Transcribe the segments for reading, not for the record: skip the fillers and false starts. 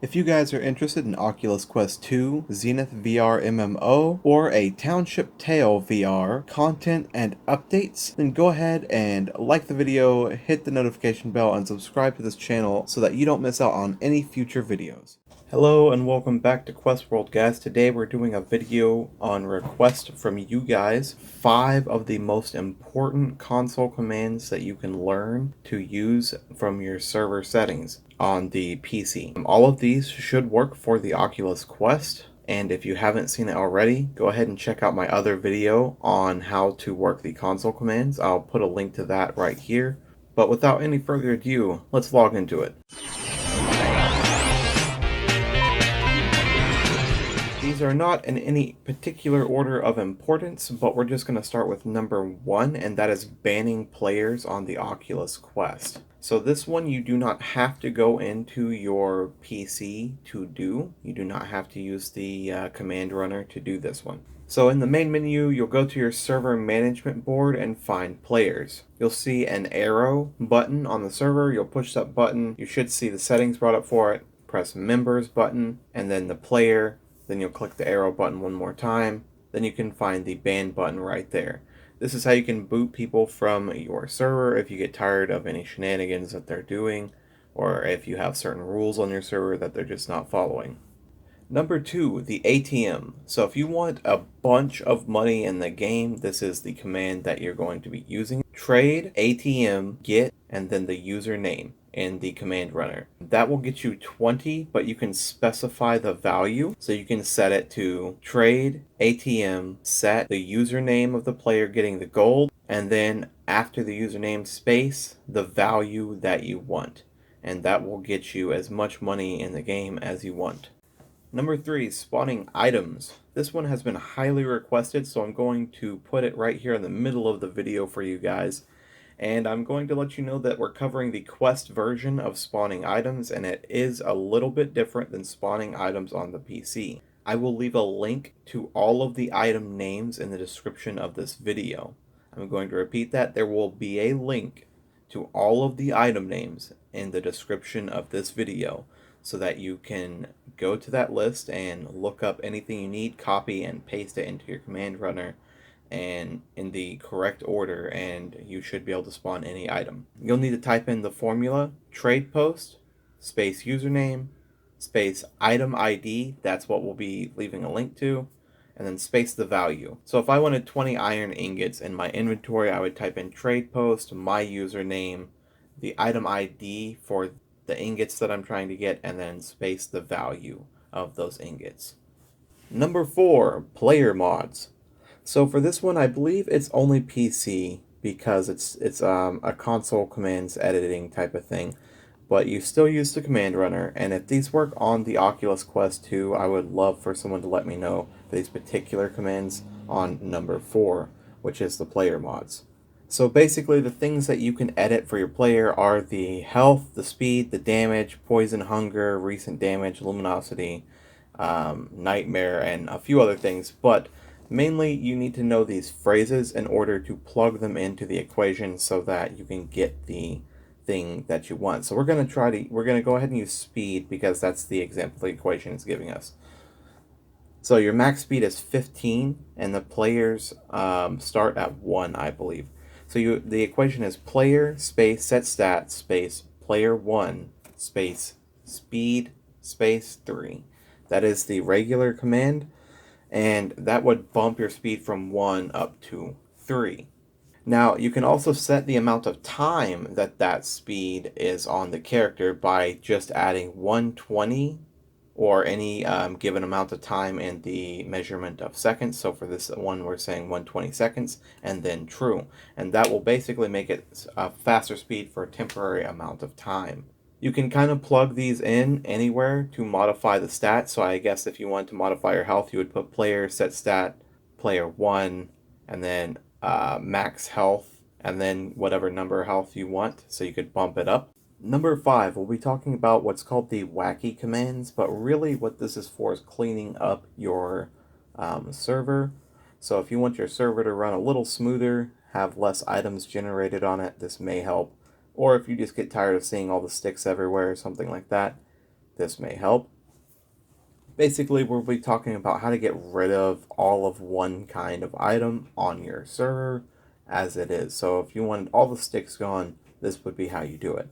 If you guys are interested in Oculus Quest 2, Zenith VR MMO, or a Township Tale VR content and updates, then go ahead and like the video, hit the notification bell, and subscribe to this channel so that you don't miss out on any future videos. Hello and welcome back to Quest World, guys. Today we're doing a video on request from you guys. 5 of the most important console commands that you can learn to use from your server settings on the PC. All of these should work for the Oculus Quest. And if you haven't seen it already, go ahead and check out my other video on how to work the console commands. I'll put a link to that right here. But without any further ado, let's log into it. These are not in any particular order of importance, but we're just going to start with number 1, and that is banning players on the Oculus Quest. So this one you do not have to go into your PC to do. You do not have to use the command runner to do this one. So in the main menu, you'll go to your server management board and find players. You'll see an arrow button on the server. You'll push that button. You should see the settings brought up for it. Press members button and then the player. Then you'll click the arrow button one more time. Then you can find the ban button right there. This is how you can boot people from your server if you get tired of any shenanigans that they're doing, or if you have certain rules on your server that they're just not following. Number 2, the ATM. So if you want a bunch of money in the game, this is the command that you're going to be using. Trade, ATM, get, and then the username in the command runner. That will get you 20, but you can specify the value. So you can set it to trade, ATM, set the username of the player getting the gold, and then after the username space, the value that you want. And that will get you as much money in the game as you want. Number 3, spawning items. This one has been highly requested, so I'm going to put it right here in the middle of the video for you guys. And I'm going to let you know that we're covering the Quest version of spawning items, and it is a little bit different than spawning items on the PC. I will leave a link to all of the item names in the description of this video. I'm going to repeat that. There will be a link to all of the item names in the description of this video, so that you can go to that list and look up anything you need, copy and paste it into your command runner and in the correct order, and you should be able to spawn any item. You'll need to type in the formula trade post space username space item ID, that's what we'll be leaving a link to, and then space the value. So if I wanted 20 iron ingots in my inventory, I would type in trade post, my username, the item ID for the ingots that I'm trying to get, and then space the value of those ingots. Number 4, player mods. So for this one, I believe it's only PC because it's a console commands editing type of thing, but you still use the command runner. And if these work on the Oculus Quest 2, I would love for someone to let me know these particular commands on number 4, which is the player mods. So basically the things that you can edit for your player are the health, the speed, the damage, poison, hunger, recent damage, luminosity, nightmare, and a few other things. But mainly you need to know these phrases in order to plug them into the equation so that you can get the thing that you want. So we're going to go ahead and use speed because that's the example the equation is giving us. So your max speed is 15 and the players start at 1, I believe. So the equation is player space set stat space player 1 space speed space 3. That is the regular command, and that would bump your speed from 1 up to 3. Now you can also set the amount of time that speed is on the character by just adding 120 or any given amount of time in the measurement of seconds. So for this one, we're saying 120 seconds and then true. And that will basically make it a faster speed for a temporary amount of time. You can kind of plug these in anywhere to modify the stats. So I guess if you want to modify your health, you would put player set stat, player 1, and then max health, and then whatever number health you want. So you could bump it up. Number 5, we'll be talking about what's called the Wacky commands, but really what this is for is cleaning up your server. So if you want your server to run a little smoother, have less items generated on it, this may help. Or if you just get tired of seeing all the sticks everywhere or something like that, this may help. Basically, we'll be talking about how to get rid of all of one kind of item on your server as it is. So if you wanted all the sticks gone, this would be how you do it.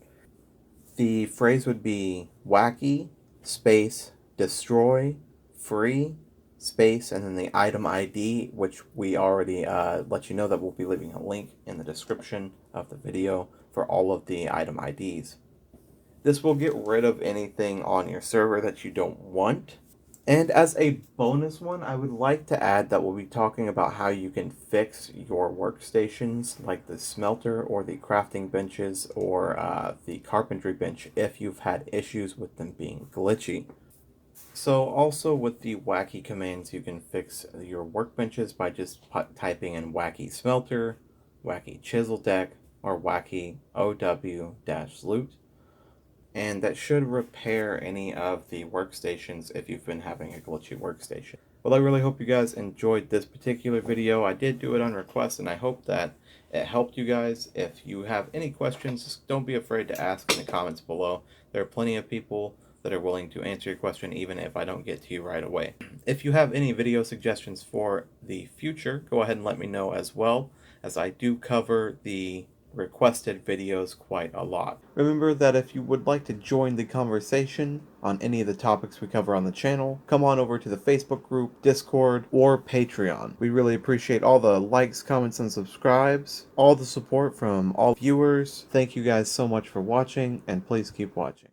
The phrase would be wacky, space, destroy, free, space, and then the item ID, which we already let you know that we'll be leaving a link in the description of the video for all of the item IDs. This will get rid of anything on your server that you don't want. And as a bonus one, I would like to add that we'll be talking about how you can fix your workstations, like the smelter or the crafting benches or the carpentry bench, if you've had issues with them being glitchy. So also with the wacky commands, you can fix your workbenches by just typing in wacky smelter, wacky chisel deck, or wacky OW-loot. And that should repair any of the workstations if you've been having a glitchy workstation. Well, I really hope you guys enjoyed this particular video. I did do it on request, and I hope that it helped you guys. If you have any questions, just don't be afraid to ask in the comments below. There are plenty of people that are willing to answer your question even if I don't get to you right away. If you have any video suggestions for the future, go ahead and let me know as well, as I do cover the requested videos quite a lot. Remember that if you would like to join the conversation on any of the topics we cover on the channel, come on over to the Facebook group, Discord, or Patreon. We really appreciate all the likes, comments, and subscribes, all the support from all viewers. Thank you guys so much for watching, and please keep watching.